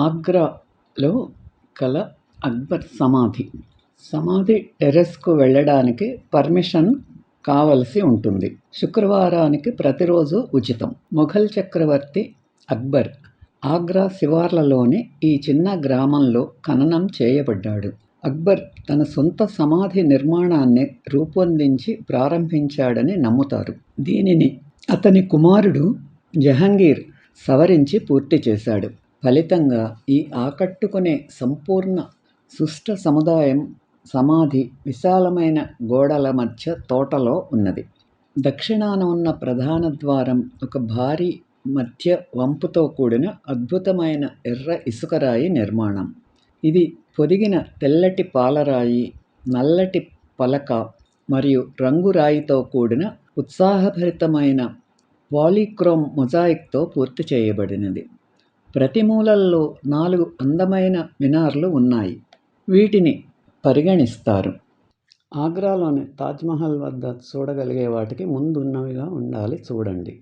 ఆగ్రాలో కల అక్బర్ సమాధి టెర్రస్కు వెళ్ళడానికి పర్మిషన్ కావలసి ఉంటుంది. శుక్రవారానికి ప్రతిరోజు ఉచితం. మొఘల్ చక్రవర్తి అక్బర్ ఆగ్రా శివార్లలోని ఈ చిన్న గ్రామంలో ఖననం చేయబడ్డాడు. అక్బర్ తన సొంత సమాధి నిర్మాణాన్ని రూపొందించి ప్రారంభించాడని నమ్ముతారు. దీనిని అతని కుమారుడు జహంగీర్ సవరించి పూర్తి చేశాడు. ఫలితంగా ఈ ఆకట్టుకునే సంపూర్ణ సుష్ట సముదాయం సమాధి విశాలమైన గోడల మధ్య తోటలో ఉన్నది. దక్షిణాన ఉన్న ప్రధాన ద్వారం ఒక భారీ మధ్య వంపుతో కూడిన అద్భుతమైన ఎర్ర ఇసుకరాయి నిర్మాణం. ఇది పొదిగిన తెల్లటి పాలరాయి, నల్లటి పలక మరియు రంగురాయితో కూడిన ఉత్సాహభరితమైన పాలీక్రోమ్ మొజాయిక్తో పూర్తి చేయబడినది. ప్రతి మూలల్లో 4 అందమైన మినార్లు ఉన్నాయి. వీటిని పరిగణిస్తారు. ఆగ్రాలోని తాజ్మహల్ వద్ద చూడగలిగే వాటికి ముందున్నవిగా ఉండాలి చూడండి.